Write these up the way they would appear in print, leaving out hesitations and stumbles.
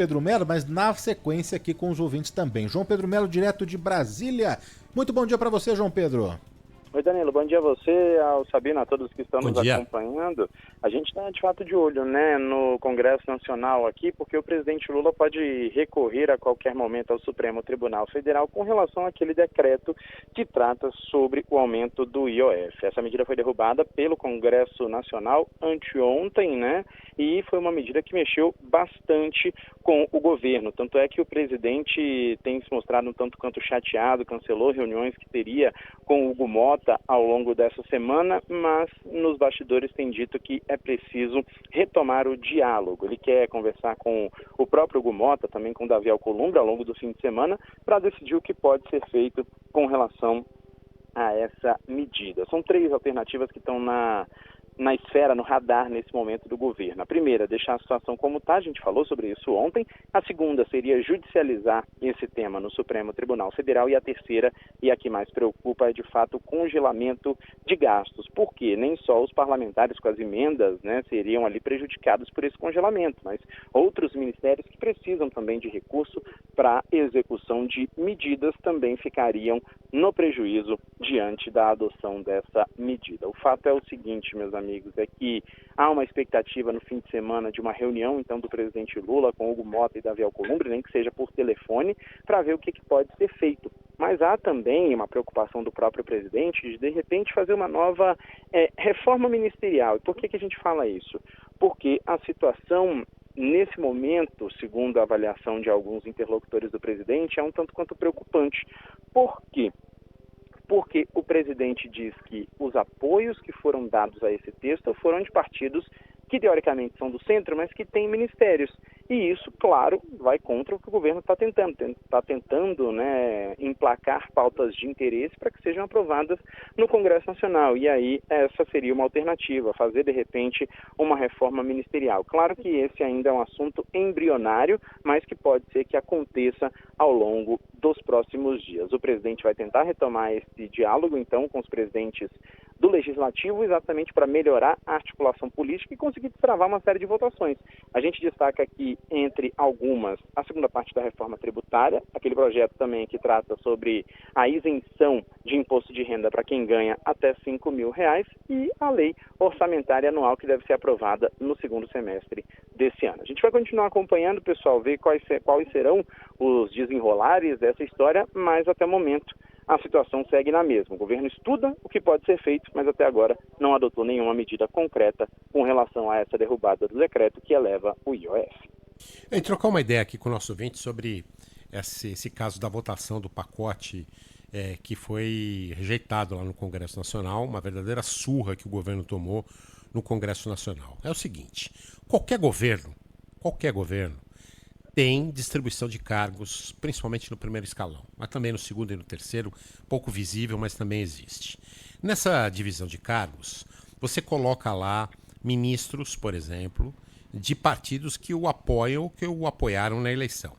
Pedro Melo, mas na sequência aqui com os ouvintes também. João Pedro Melo, direto de Brasília. Muito bom dia para você, João Pedro. Oi, Danilo, bom dia a você, ao Sabino, a todos que estão nos dia. acompanhando. A gente está de fato de olho, né, no Congresso Nacional aqui, porque o presidente Lula pode recorrer a qualquer momento ao Supremo Tribunal Federal com relação àquele decreto que trata sobre o aumento do IOF. Essa medida foi derrubada pelo Congresso Nacional anteontem, né, e foi uma medida que mexeu bastante com o governo. Tanto é que o presidente tem se mostrado um tanto quanto chateado, cancelou reuniões que teria com o Hugo Mota ao longo dessa semana, mas nos bastidores tem dito que é preciso retomar o diálogo. Ele quer conversar com o próprio Hugo Mota, também com Davi Alcolumbre ao longo do fim de semana, para decidir o que pode ser feito com relação a essa medida. São 3 alternativas que estão na esfera, no radar nesse momento do governo. A primeira, deixar a situação como está, a gente falou sobre isso ontem. A segunda seria judicializar esse tema no Supremo Tribunal Federal. E a terceira, e a que mais preocupa, é de fato o congelamento de gastos. Porque nem só os parlamentares com as emendas, né, seriam ali prejudicados por esse congelamento, mas outros ministérios que precisam também de recurso para execução de medidas também ficariam no prejuízo diante da adoção dessa medida. O fato é o seguinte, meus amigos, é que há uma expectativa no fim de semana de uma reunião, então, do presidente Lula com Hugo Mota e Davi Alcolumbre, nem que seja por telefone, para ver o que pode ser feito. Mas há também uma preocupação do próprio presidente de repente, fazer uma nova reforma ministerial. E por que a gente fala isso? Porque a situação, nesse momento, segundo a avaliação de alguns interlocutores do presidente, é um tanto quanto preocupante. Por quê? Porque o presidente diz que os apoios que foram dados a esse texto foram de partidos que teoricamente são do centro, mas que têm ministérios. E isso, claro, vai contra o que o governo está tentando. Está tentando, né, emplacar pautas de interesse para que sejam aprovadas no Congresso Nacional. E aí essa seria uma alternativa, fazer de repente uma reforma ministerial. Claro que esse ainda é um assunto embrionário, mas que pode ser que aconteça ao longo dos próximos dias. O presidente vai tentar retomar esse diálogo, então, com os presidentes do Legislativo, exatamente para melhorar a articulação política e conseguir destravar uma série de votações. A gente destaca aqui, entre algumas, a segunda parte da reforma tributária, aquele projeto também que trata sobre a isenção de imposto de renda para quem ganha até R$5.000 e a lei orçamentária anual que deve ser aprovada no segundo semestre desse ano. A gente vai continuar acompanhando, pessoal, ver quais serão os desenrolares dessa história, mas até o momento a situação segue na mesma. O governo estuda o que pode ser feito, mas até agora não adotou nenhuma medida concreta com relação a essa derrubada do decreto que eleva o IOF. E trocar uma ideia aqui com o nosso ouvinte sobre esse caso da votação do pacote que foi rejeitado lá no Congresso Nacional, uma verdadeira surra que o governo tomou no Congresso Nacional. É o seguinte, qualquer governo tem distribuição de cargos, principalmente no primeiro escalão, mas também no segundo e no terceiro, pouco visível, mas também existe. Nessa divisão de cargos, você coloca lá ministros, por exemplo, de partidos que o apoiam ou que o apoiaram na eleição,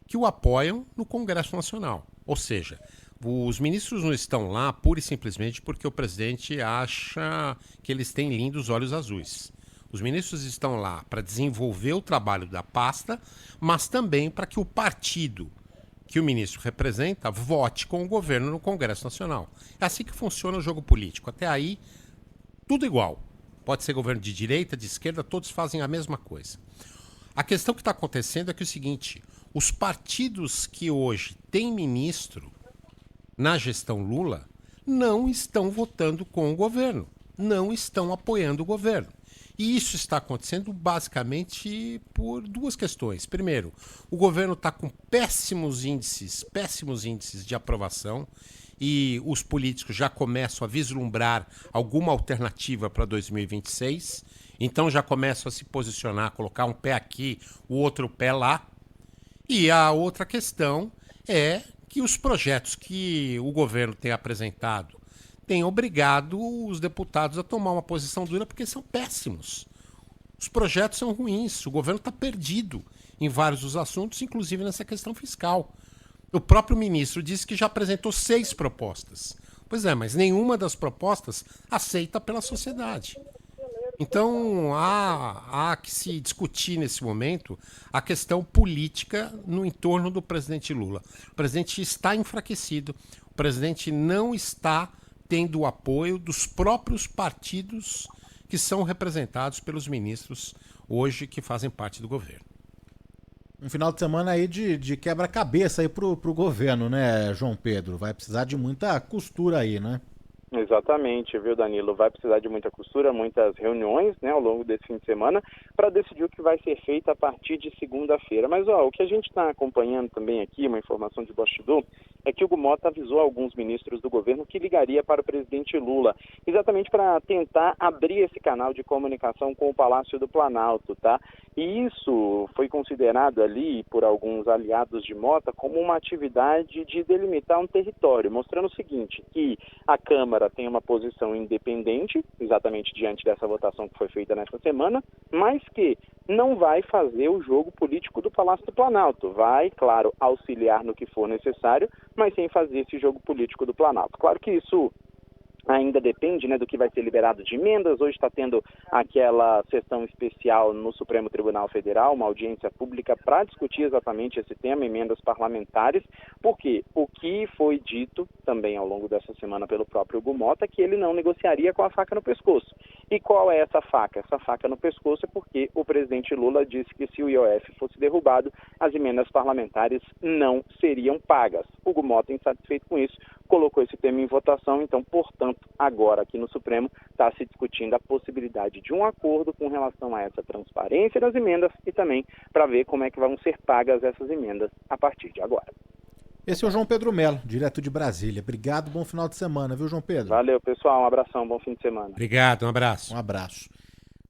que o apoiam no Congresso Nacional. Ou seja, os ministros não estão lá pura e simplesmente porque o presidente acha que eles têm lindos olhos azuis. Os ministros estão lá para desenvolver o trabalho da pasta, mas também para que o partido que o ministro representa vote com o governo no Congresso Nacional. É assim que funciona o jogo político. Até aí, tudo igual. Pode ser governo de direita, de esquerda, todos fazem a mesma coisa. A questão que está acontecendo é que é o seguinte, os partidos que hoje têm ministro na gestão Lula não estão votando com o governo, não estão apoiando o governo. E isso está acontecendo basicamente por duas questões. Primeiro, o governo está com péssimos índices de aprovação e os políticos já começam a vislumbrar alguma alternativa para 2026. Então já começam a se posicionar, colocar um pé aqui, o outro pé lá. E a outra questão é que os projetos que o governo tem apresentado tem obrigado os deputados a tomar uma posição dura porque são péssimos. Os projetos são ruins, o governo está perdido em vários dos assuntos, inclusive nessa questão fiscal. O próprio ministro disse que já apresentou 6 propostas. Pois é, mas nenhuma das propostas aceita pela sociedade. Então, há que se discutir nesse momento a questão política no entorno do presidente Lula. O presidente está enfraquecido, o presidente não está tendo o apoio dos próprios partidos que são representados pelos ministros hoje que fazem parte do governo. Um final de semana aí de quebra-cabeça aí pro governo, né, João Pedro? Vai precisar de muita costura aí, né? Exatamente, viu, Danilo? Vai precisar de muita costura, muitas reuniões, né, ao longo desse fim de semana, para decidir o que vai ser feito a partir de segunda-feira. Mas, o que a gente está acompanhando também aqui, uma informação de bastidor, é que o Mota avisou alguns ministros do governo que ligaria para o presidente Lula, exatamente para tentar abrir esse canal de comunicação com o Palácio do Planalto, tá? E isso foi considerado ali por alguns aliados de Mota como uma atividade de delimitar um território, mostrando o seguinte, que a Câmara tem uma posição independente, exatamente diante dessa votação que foi feita nesta semana, mas que não vai fazer o jogo político do Palácio do Planalto. Vai, claro, auxiliar no que for necessário, mas sem fazer esse jogo político do Planalto. Claro que isso ainda depende, né, do que vai ser liberado de emendas. Hoje está tendo aquela sessão especial no Supremo Tribunal Federal, uma audiência pública para discutir exatamente esse tema, emendas parlamentares, porque o que foi dito também ao longo dessa semana pelo próprio Hugo Mota é que ele não negociaria com a faca no pescoço. E qual é essa faca? Essa faca no pescoço é porque o presidente Lula disse que se o IOF fosse derrubado, as emendas parlamentares não seriam pagas. Hugo Mota, insatisfeito com isso, colocou esse tema em votação, então, portanto, agora aqui no Supremo está se discutindo a possibilidade de um acordo com relação a essa transparência das emendas e também para ver como é que vão ser pagas essas emendas a partir de agora. Esse é o João Pedro Melo, direto de Brasília. Obrigado, bom final de semana, viu, João Pedro? Valeu, pessoal, um abração, bom fim de semana. Obrigado, um abraço. Um abraço.